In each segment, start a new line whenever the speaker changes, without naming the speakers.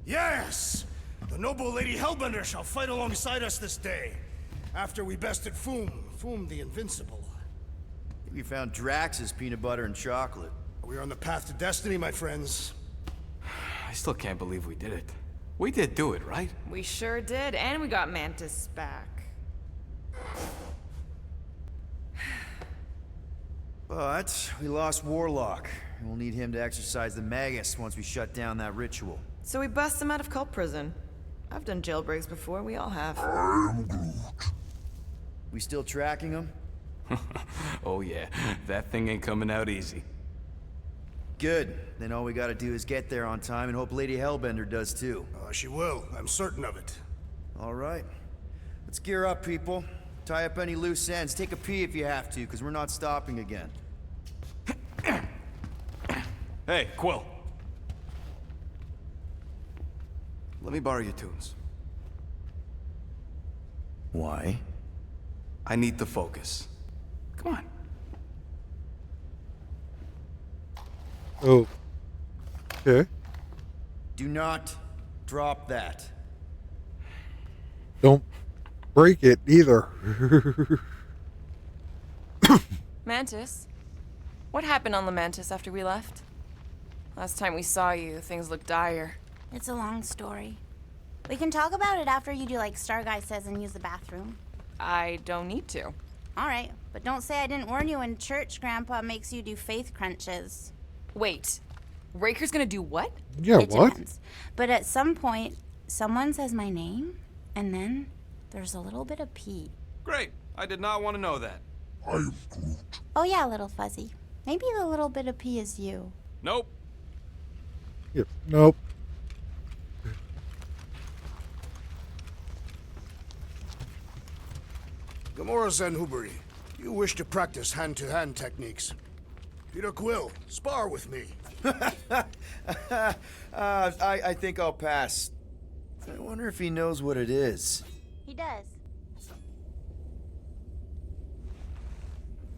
Yes! The noble Lady Hellbender shall fight alongside us this day. After we bested Foom the Invincible.
We found Drax's peanut butter and chocolate.
We are on the path to destiny, my friends.
I still can't believe we did it. We did do it, right?
We sure did, and we got Mantis back.
But we lost Warlock. We'll need him to exercise the Magus once we shut down that ritual.
So we bust him out of cult prison. I've done jailbreaks before, we all have.
We still tracking him?
Oh yeah, that thing ain't coming out easy.
Good. Then all we gotta do is get there on time and hope Lady Hellbender does too.
She will. I'm certain of it.
All right. Let's gear up, people. Tie up any loose ends. Take a pee if you have to, because we're not stopping again.
Hey, Quill. Let me borrow your tunes.
Why?
I need to focus. Come on.
Oh. Okay.
Do not drop that.
Don't break it either.
Mantis? What happened on the Mantis after we left? Last time we saw you, things looked dire.
It's a long story. We can talk about it after you do like Star Guy says and use the bathroom.
I don't need to.
Alright, but don't say I didn't warn you in church Grandpa makes you do faith crunches.
Wait, Raker's gonna do what?
Yeah,
It
what?
depends. But at some point, someone says my name, and then there's a little bit of pee.
Great. I did not want to know that.
Oh yeah, little fuzzy. Maybe the little bit of pee is you.
Nope.
Yep. Nope.
Gamora Zenhuberi, you wish to practice hand-to-hand techniques. Peter Quill, spar with me.
I think I'll pass. I wonder if he knows what it is.
He does.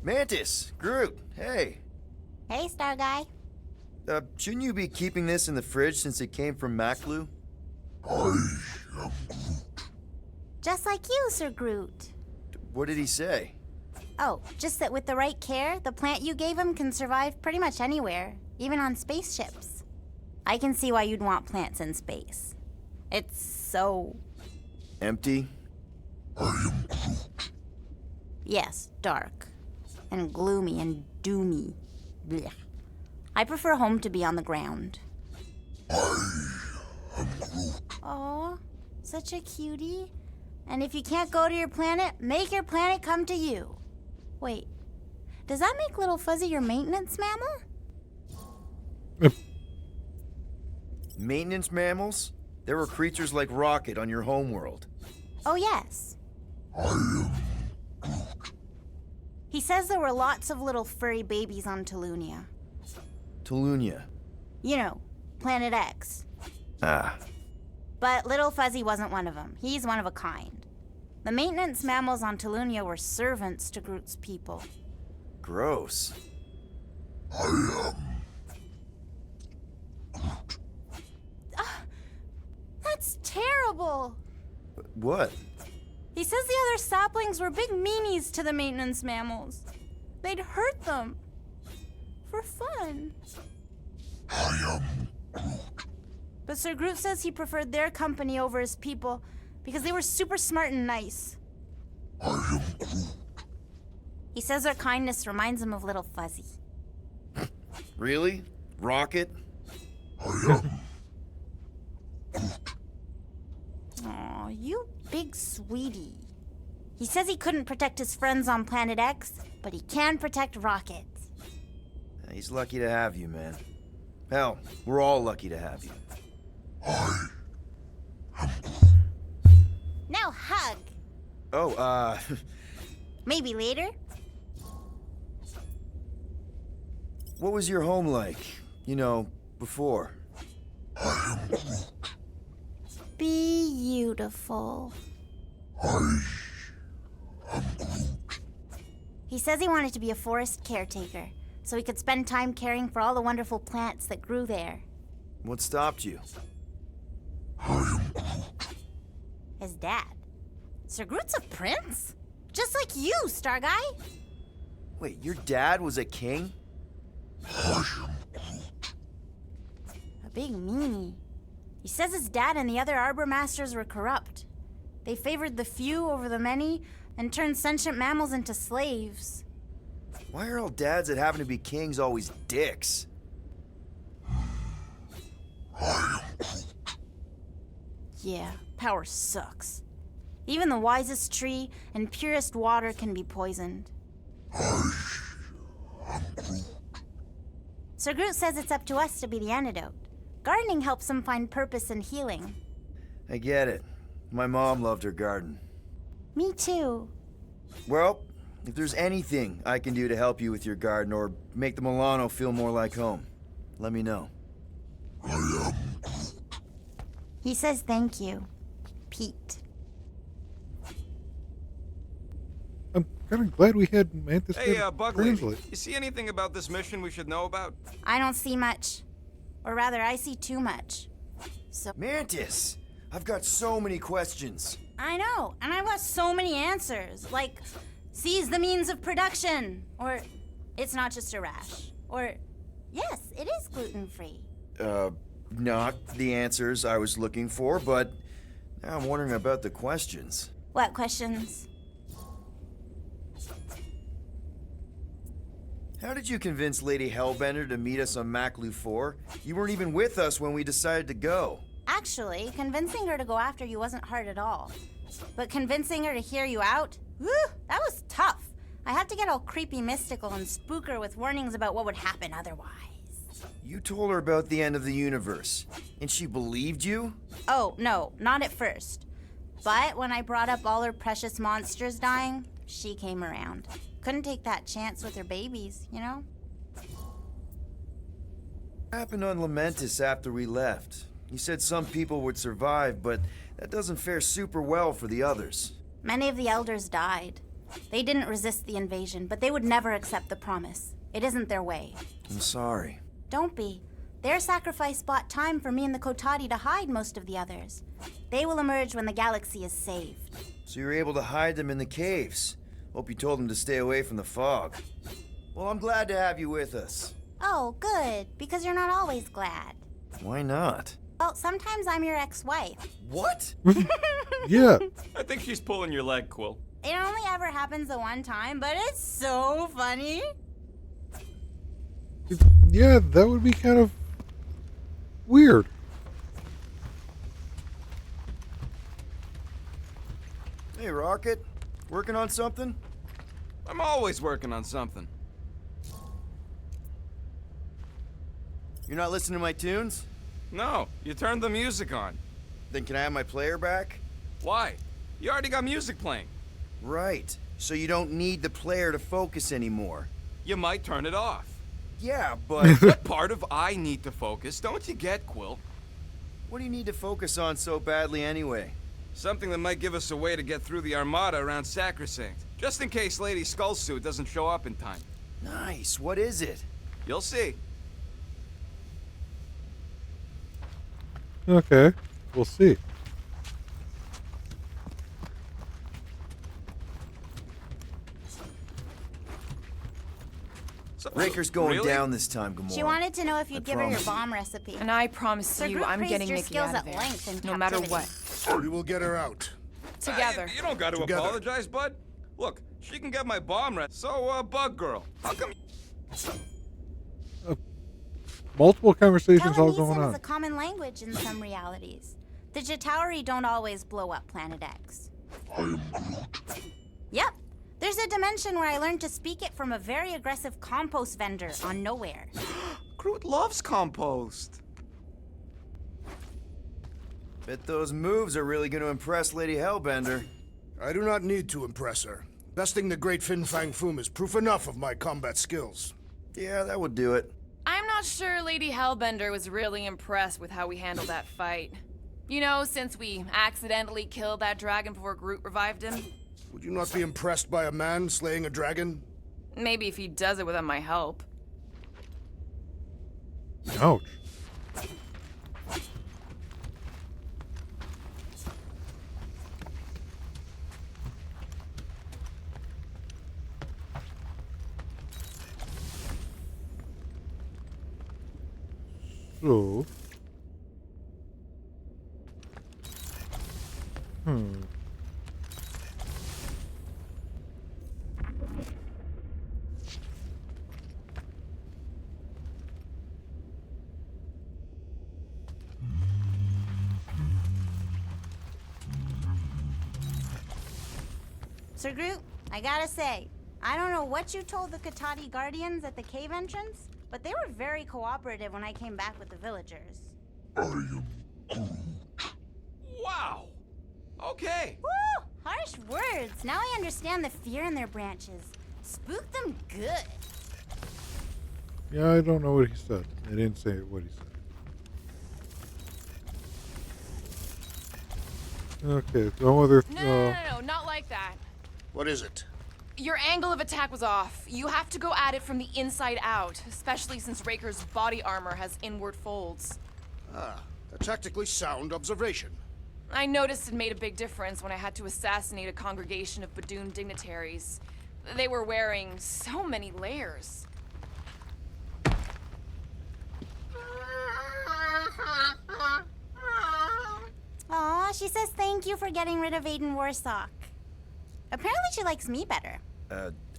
Mantis! Groot! Hey!
Hey, Star Guy.
Shouldn't you be keeping this in the fridge since it came from Maclu?
Just like you, Sir Groot.
What did he say?
Oh, just that with the right care, the plant you gave him can survive pretty much anywhere, even on spaceships. I can see why you'd want plants in space. It's so...
Empty?
Yes, dark. And gloomy and doomy. Blech. I prefer home to be on the ground. Aw, such a cutie. And if you can't go to your planet, make your planet come to you. Wait, does that make Little Fuzzy your maintenance mammal?
Maintenance mammals? There were creatures like Rocket on your homeworld.
Oh, yes. He says there were lots of little furry babies on Tolunia.
Tolunia.
You know, Planet X.
Ah.
But Little Fuzzy wasn't one of them. He's one of a kind. The maintenance mammals on Tolunia were servants to Groot's people.
Gross.
That's terrible!
What?
He says the other saplings were big meanies to the maintenance mammals. They'd hurt them. For fun. But Sir Groot says he preferred their company over his people because they were super smart and nice. He says their kindness reminds him of Little Fuzzy.
Really? Rocket?
Aw, you big sweetie. He says he couldn't protect his friends on Planet X, but he can protect Rocket.
He's lucky to have you, man. Hell, we're all lucky to have you.
Now hug.
Oh,
Maybe later.
what was your home like? You know, before?
Beautiful. He says he wanted to be a forest caretaker, so he could spend time caring for all the wonderful plants that grew there.
What stopped you?
His dad. Sir Groot's a prince? Just like you, Star Guy.
Wait, your dad was a king?
A big meanie. He says his dad and the other Arbor Masters were corrupt. They favored the few over the many and turned sentient mammals into slaves.
Why are all dads that happen to be kings always dicks?
Yeah, power sucks. Even the wisest tree and purest water can be poisoned. Sir Groot says it's up to us to be the antidote. Gardening helps him find purpose and healing.
I get it. My mom loved her garden.
Me too.
Well, if there's anything I can do to help you with your garden or make the Milano feel more like home, let me know.
He says thank you, Pete.
I'm kind of glad we had Mantis
Hey,
there to
Bug Lady,
translate.
you see anything about this mission we should know about?
I don't see much. Or rather, I see too much. So
Mantis! I've got so many questions.
I know, and I want so many answers. Like, seize the means of production. Or, it's not just a rash. Or, yes, it is gluten-free.
Not the answers I was looking for, but now I'm wondering about the questions.
What questions?
How did you convince Lady Hellbender to meet us on Maklu 4? You weren't even with us when we decided to go.
Actually, convincing her to go after you wasn't hard at all. But convincing her to hear you out? Whew, that was tough. I had to get all creepy mystical and spook her with warnings about what would happen otherwise.
You told her about the end of the universe, and she believed you?
Oh, no, not at first. But when I brought up all her precious monsters dying, she came around. Couldn't take that chance with her babies, you know?
What happened on Lamentis after we left? You said some people would survive, but that doesn't fare super well for the others.
Many of the elders died. They didn't resist the invasion, but they would never accept the promise. It isn't their way.
I'm sorry.
Don't be. Their sacrifice bought time for me and the Kotati to hide most of the others. They will emerge when the galaxy is saved.
So you were able to hide them in the caves. Hope you told them to stay away from the fog. Well, I'm glad to have you with us.
Oh, good, because you're not always glad.
Why not?
Well, sometimes I'm your ex-wife.
What?
Yeah.
I think she's pulling your leg, Quill.
It only ever happens the one time, but it's so funny.
Yeah, that would be kind of weird.
Hey, Rocket. Working on something?
I'm always working on something.
You're not listening to my tunes?
No, you turned the music on.
Then can I have my player back?
Why? You already got music playing.
Right. So you don't need the player to focus anymore.
You might turn it off.
Yeah, but
What part of I need to focus don't you get, Quill?
what do you need to focus on so badly anyway?
Something that might give us a way to get through the Armada around Sacrosanct. Just in case Lady Skullsuit doesn't show up in time.
Nice. What is it?
You'll see.
Okay, we'll see.
So,
Raker's going
really?
down this time, Gamora.
She wanted to know if you'd
I
give her your
promise.
bomb recipe.
And I promise
Sir
you,
Groot
I'm
praised
getting
your
Nikki
skills
out of
at
there.
length in
No matter
captivity.
what.
We will get her out.
Together.
You don't got to
Together.
apologize, bud. Look, she can get my bomb right. So, Bug Girl, how come...
Multiple conversations all going
Telemesin is
on.
a common language in some realities. The Chitauri don't always blow up Planet X.
I am Groot.
Yep. There's a dimension where I learned to speak it from a very aggressive compost vendor on Nowhere.
Groot loves compost.
Bet those moves are really going to impress Lady Hellbender.
I do not need to impress her. Besting the great Fin Fang Foom is proof enough of my combat skills.
Yeah, that would do it.
I'm not sure Lady Hellbender was really impressed with how we handled that fight. You know, since we accidentally killed that dragon before Groot revived him.
Would you not be impressed by a man slaying a dragon?
Maybe if he does it without my help.
Ouch. So.
Sir Groot, I gotta say, I don't know what you told the Katati Guardians at the cave entrance, but they were very cooperative when I came back with the villagers.
I am Groot.
Wow. Okay.
Woo! Harsh words. Now I understand the fear in their branches. Spook them good.
Yeah, I don't know what he said. I didn't say what he said. Okay, no other.
No, not like that.
What is it?
Your angle of attack was off. You have to go at it from the inside out, especially since Raker's body armor has inward folds.
Ah, a tactically sound observation.
I noticed it made a big difference when I had to assassinate a congregation of Badoon dignitaries. They were wearing so many layers.
Aw, she says thank you for getting rid of Aiden Warsock. Apparently she likes me better.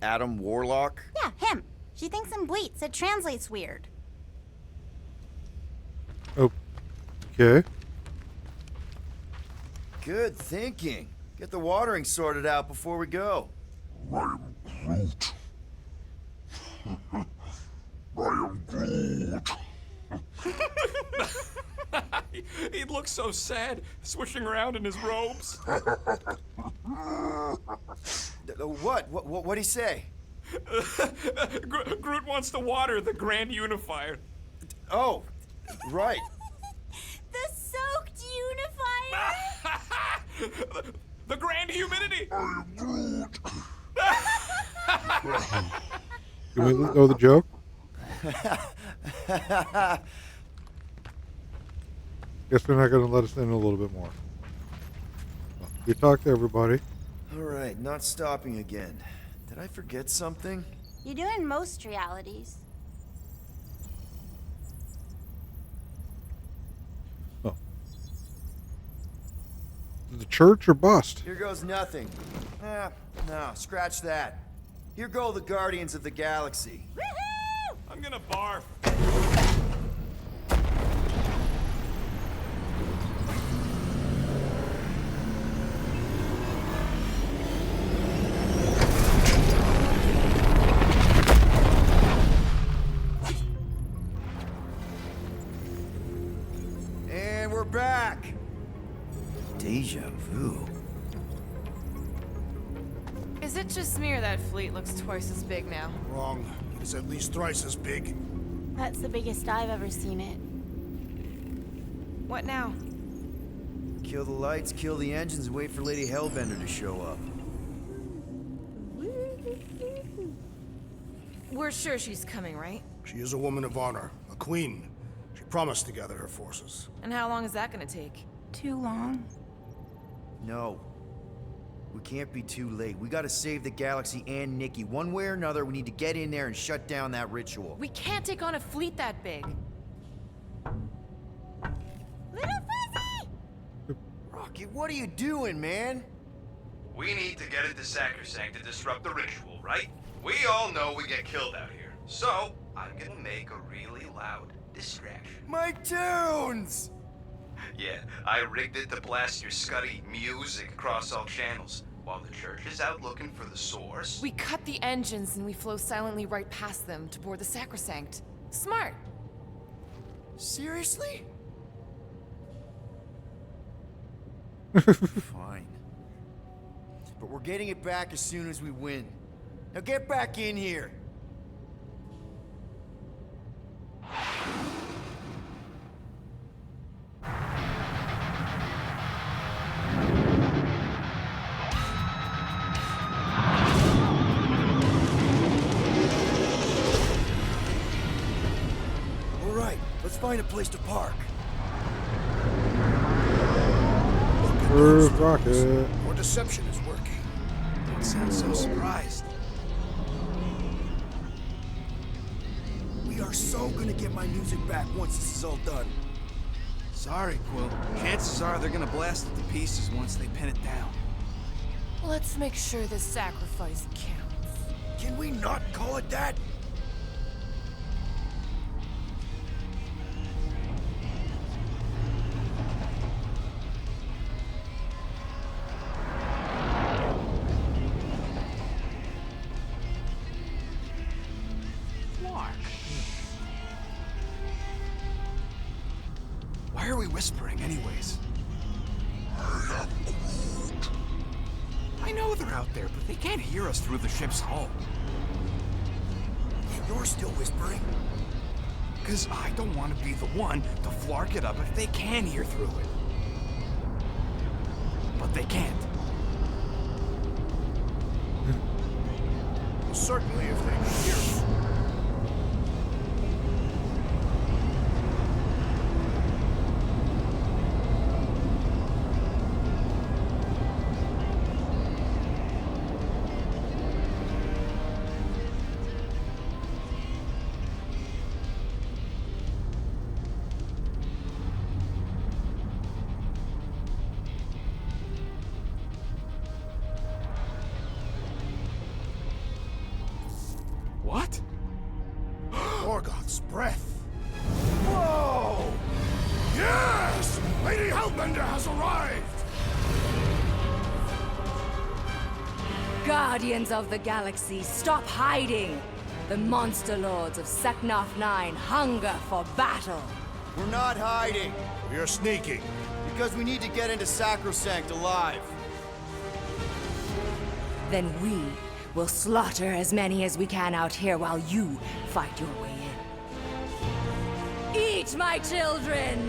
Adam Warlock?
Yeah, him. She thinks I'm bleats. It translates weird.
Okay.
Good thinking. Get the watering sorted out before we go.
I am Groot. I am Groot.
He looks so sad, swishing around in his robes.
What'd he say?
Groot wants to water the Grand Unifier.
Oh, right.
The soaked unifier!
The Grand Humidity.
I am Groot.
Can we know the joke? Guess they're not going to let us in a little bit more. We talked to everybody.
All right, not stopping again. Did I forget something?
You do in most realities.
Oh. The church or bust?
Here goes nothing. No, scratch that. Here go the Guardians of the Galaxy.
Woohoo!
I'm gonna barf.
And we're back. Deja vu.
Is it just me or that fleet looks twice as big now?
Wrong. It's at least thrice as big.
That's the biggest I've ever seen it.
What now?
Kill the lights, kill the engines, and wait for Lady Hellbender to show up.
We're sure she's coming, right?
She is a woman of honor, a queen. She promised to gather her forces.
And how long is that gonna take?
Too long.
No. We can't be too late. We gotta save the galaxy and Nikki. One way or another, we need to get in there and shut down that ritual.
We can't take on a fleet that big.
Little Fuzzy!
Rocky, what are you doing, man?
We need to get into Sacrosanct to disrupt the ritual, right? We all know we get killed out here. So, I'm gonna make a really loud distraction.
My tunes!
Yeah, I rigged it to blast your scuddy music across all channels. While the church is out looking for the source...
We cut the engines and we flow silently right past them to board the Sacrosanct. Smart.
Seriously? Fine. But we're getting it back as soon as we win. Now get back in here. All right, let's find a place to park.
First rocket.
Your deception is working.
Don't sound so surprised.
We are You're so gonna get my music back once this is all done.
Sorry, Quill. Chances are they're gonna blast it to pieces once they pin it down.
Let's make sure this sacrifice counts.
Can we not call it that?
Why are we whispering, anyways? I know they're out there, but they can't hear us through the ship's hull.
And you're still whispering?
Because I don't want to be the one to flark it up if they can hear through it. But they can't.
Well, certainly if they can hear us.
What?
Morgoth's breath. Whoa! Yes! Lady Hellbender has arrived!
Guardians of the Galaxy, stop hiding! The monster lords of Seknarf 9 hunger for battle.
We're not hiding.
We are sneaking.
Because we need to get into Sacrosanct alive.
Then we will slaughter as many as we can out here while you fight your way in. Eat, my children!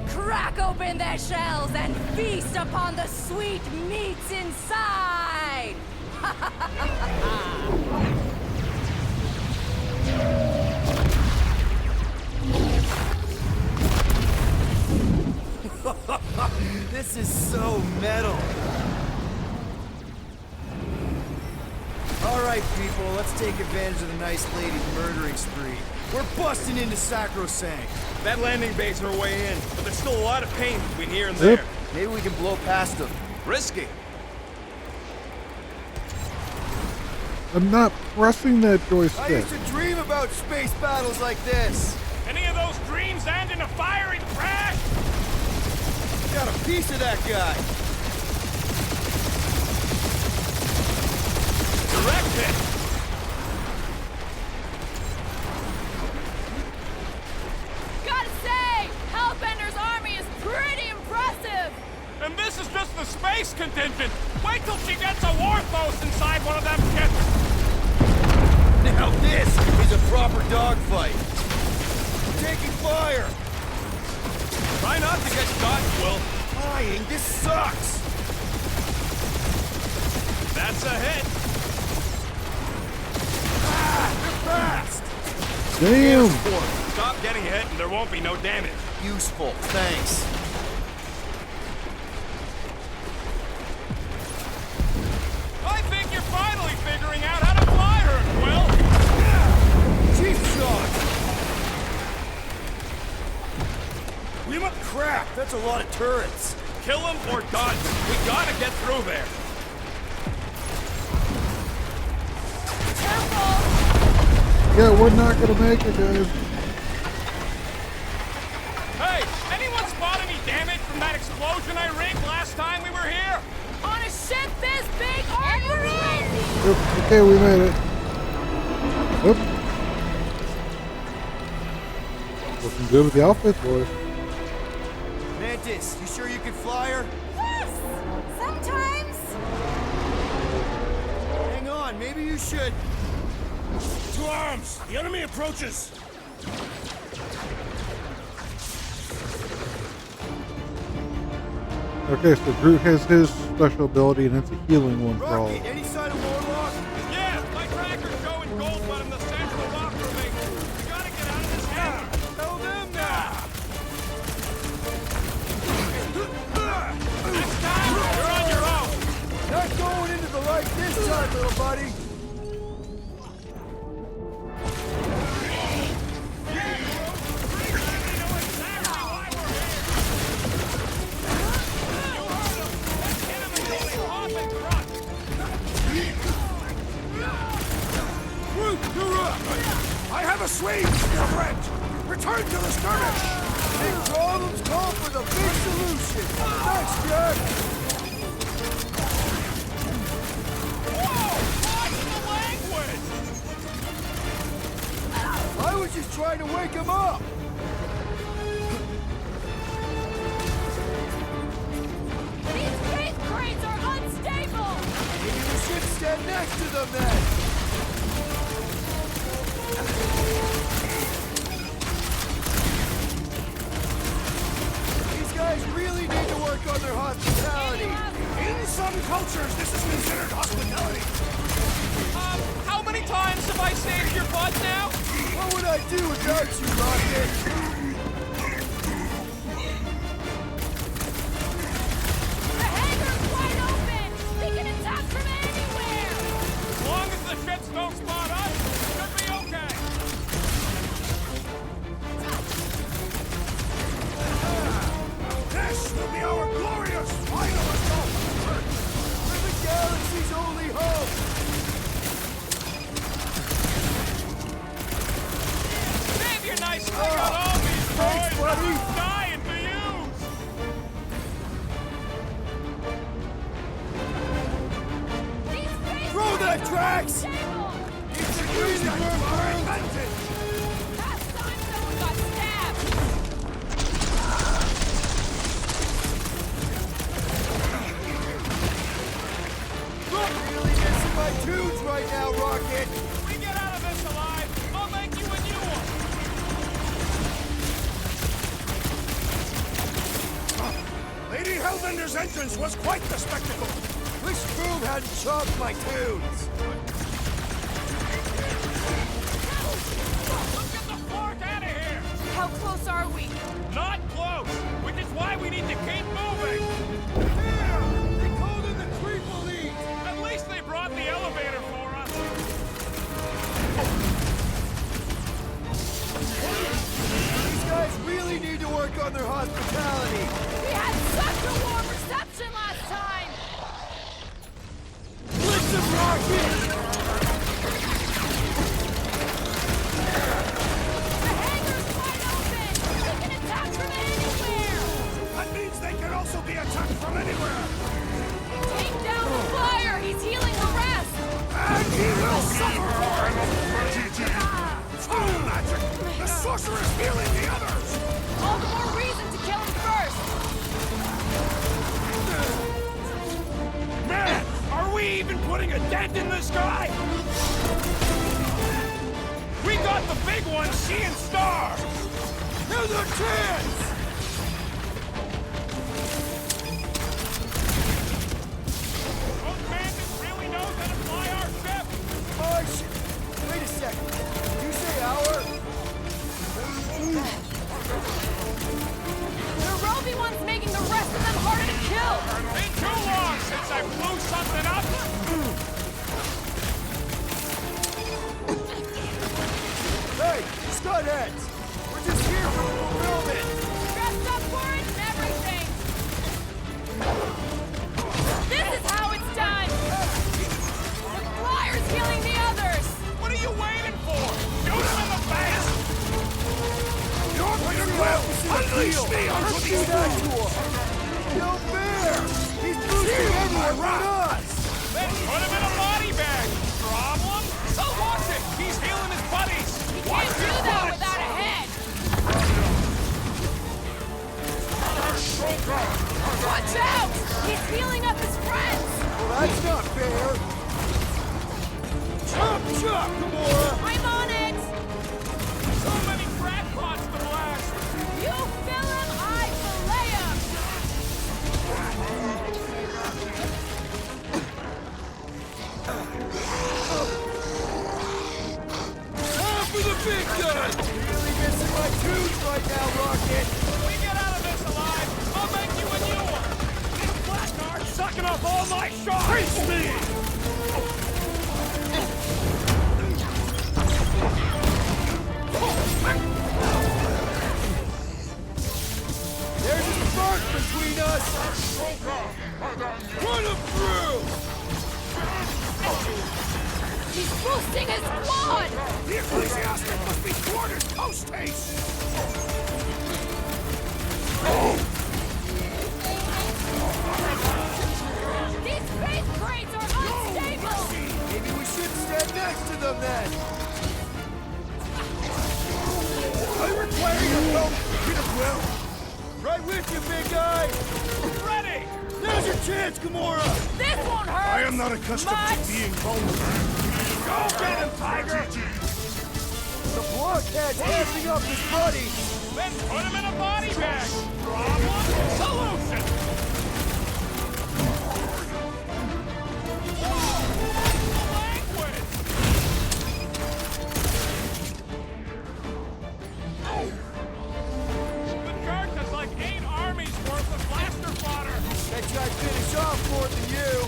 Crack open their shells and feast upon the sweet meats inside!
This is so metal. All right, people, let's take advantage of the nice lady's murdering spree. We're busting into Sacrosanct.
That landing base our way in, but there's still a lot of pain between here and there.
Maybe we can blow past them.
Risky.
I'm not pressing that
I
joystick.
used to dream about space battles like this.
Any of those dreams end in a fiery crash?
Got a piece of that guy.
Direct hit.
Gotta say, Hellbender's army is pretty impressive!
And this is just the space contingent. Wait till she gets a Warthos inside one of them ships.
Now this is a proper dogfight. We're taking fire.
Try not to get shot, Quill.
Flying, this sucks.
That's a hit.
They're fast.
Damn!
Stop getting hit and there won't be no damage.
Useful, thanks.
I think you're finally figuring out how to fly her, Quill.
Cheap shot. Crap, that's a lot of turrets.
Kill them or dodge them. We gotta get through there.
Yeah, we're not gonna make it, guys.
Hey, anyone spot any damage from that explosion I rigged last time we were here?
On a ship this big, are you crazy?
Yep, okay, we made it. Oop. Looking good with the outfits, boys.
Mantis, you sure you can fly her?
Yes! Sometimes.
Hang on, maybe you should.
To arms! The enemy approaches!
Okay, so Groot has his special ability, and it's a healing one for all.
Rocky, any sign of Warlock?
Yeah, my tracker's showing gold but in the central rock formation. We gotta get out of this hangar.
Tell them now.
Next time, you're on your own.
Not going into the light this time, little buddy. with a big solution. Thanks, Jack.
Whoa! Watch the language!
I was just trying to wake him up.
These faith crates are unstable!
Maybe we should stand next to them then. These guys really need to work on their hospitality.
In some cultures, this is considered hospitality.
How many times have I saved your butt now?
What would I do without you, Rocket?
The hangar's wide open! They can attack from anywhere!
As long as the ships don't spot us, should be okay.
This will be our glorious final assault.
We're the galaxy's only hope.
Save your nice thing on all these
Thanks,
boys.
buddy.
I'm dying to use.
These faith
Throw that, Drax!
unstable!
It's a green advantage.
Last time someone got stabbed!
Really missing my tunes right now, Rocket.
If we get out of this alive, I'll make you a new one.
Lady Hellbender's entrance was quite the spectacle.
Wish Boom hadn't chopped my tunes.
Let's get the fork out of here.
How close are we?
Not close, which is why we need to keep moving.
There! They called in the creeper lead.
At least they brought the elevator for us.
These guys really need to work on their hospitality.
We had such a warm reception last time!
Blitz them, Rocket!
The hangar's wide open! They can attack from anywhere!
That means they can also be attacked from anywhere.
Take down the flyer! He's healing the rest!
And he will suffer for it! Foul magic! The sorcerer's healing the others!
All the more reason to kill him first!
Man, are we even putting a dent in this guy? We got the big one seeing stars.
Here's our chance!
Those bandits really knows how to fly our ship.
Oh, shit. Wait a second. Did you say our?
The roving one's making the rest of them harder to kill!
Been too long since I blew something up.
Hey, Scudheads! We're just here for the fulfillment!
Dressed up for it and everything! This is how it's done! The flyer's healing the others!
What are you waiting for? Shoot him in the face.
Your iron will! Unleash me onto
Let's do
these
that
fools!
to him! No fair! He's boosting everyone but us!
Then put him in a body bag. Problem? So watch it. He's healing his buddies.
Can't do that without a head! Watch out! He's healing up his friends!
Well, that's not fair! Chop, chop, Gamora!
I'm on it!
So many crackpots to blast.
You fill him, I fillet him!
Time for the big gun! Really missing my tunes right now, Rocket!
If we get out of this alive, I'll make you a new one. This blackguard's sucking up all my shots. Face me!
There's a spark between us! Run him through!
He's boosting his squad!
The ecclesiastic must be thwarted post-haste!
chance, Gamora!
This won't hurt!
I am not accustomed
much.
to being vulnerable.
Go get him, Tiger!
The blockhead's messing up his buddy!
Then put him in a body bag! Problem? Solution! Language! The church has like 8 armies worth of blaster fodder!
That guy finish off more than you!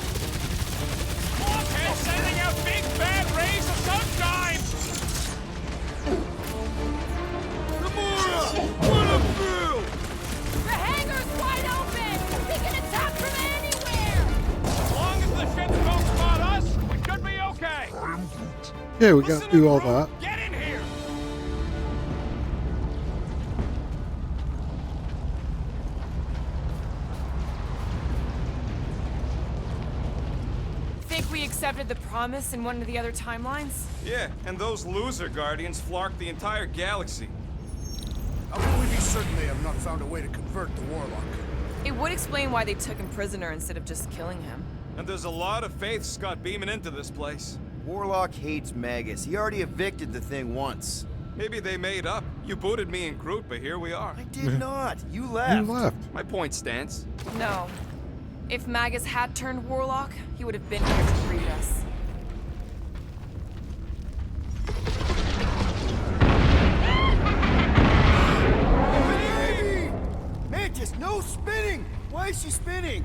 Blockhead sending out big bad rays of sunshine!
Gamora! Put him through!
The hangar's wide open! He can attack from anywhere!
As long as the ships don't spot us, we should be okay!
Yeah, we got
Listen
to do all
Groot,
that.
Get in here!
Think we accepted the promise in one of the other timelines?
Yeah, and those loser Guardians flarked the entire galaxy.
How can we be certain they have not found a way to convert the Warlock?
It would explain why they took him prisoner instead of just killing him.
And there's a lot of faiths got beaming into this place.
Warlock hates Magus. He already evicted the thing once.
Maybe they made up. You booted me and Groot, but here we are.
I did not. You left.
You left.
My point stands.
No. If Magus had turned Warlock, he would have been here to greet us.
Baby! Mantis, no spinning! Why is she spinning?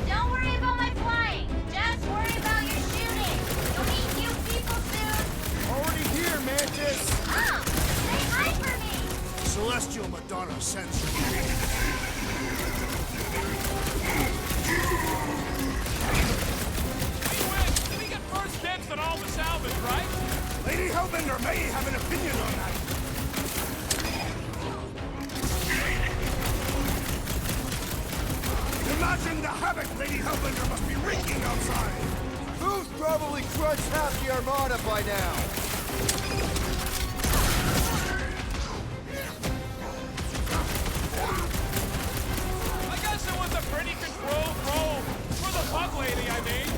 Don't worry about my flying. Just worry about your shooting. You'll meet new people soon.
Already here, Mantis!
Oh, say hi for me.
Celestial Madonna sends you.
We win! We get first dibs on all the salvage, right?
Lady Hellbender may have an opinion on that. Imagine the havoc Lady Hellbender must be wreaking outside.
Who's probably crushed half the Armada by now?
I guess it was a pretty controlled roll. For the bug lady, I mean.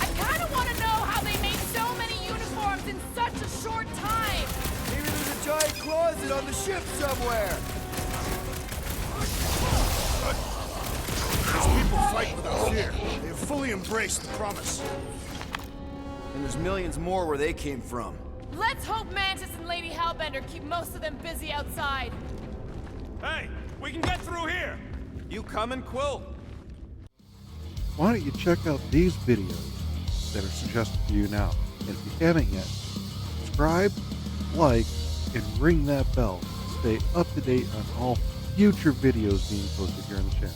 I kinda wanna know how they made so many uniforms in such a short time!
Maybe there's a giant closet on the ship somewhere.
These people fight without fear. They have fully embraced the promise.
And there's millions more where they came from.
Let's hope Mantis and Lady Hellbender keep most of them busy outside.
Hey, we can get through here.
You coming, Quill?
Why don't you check out these videos that are suggested for you now? And if you haven't yet, subscribe, like, and ring that bell to stay up to date on all future videos being posted here on the channel.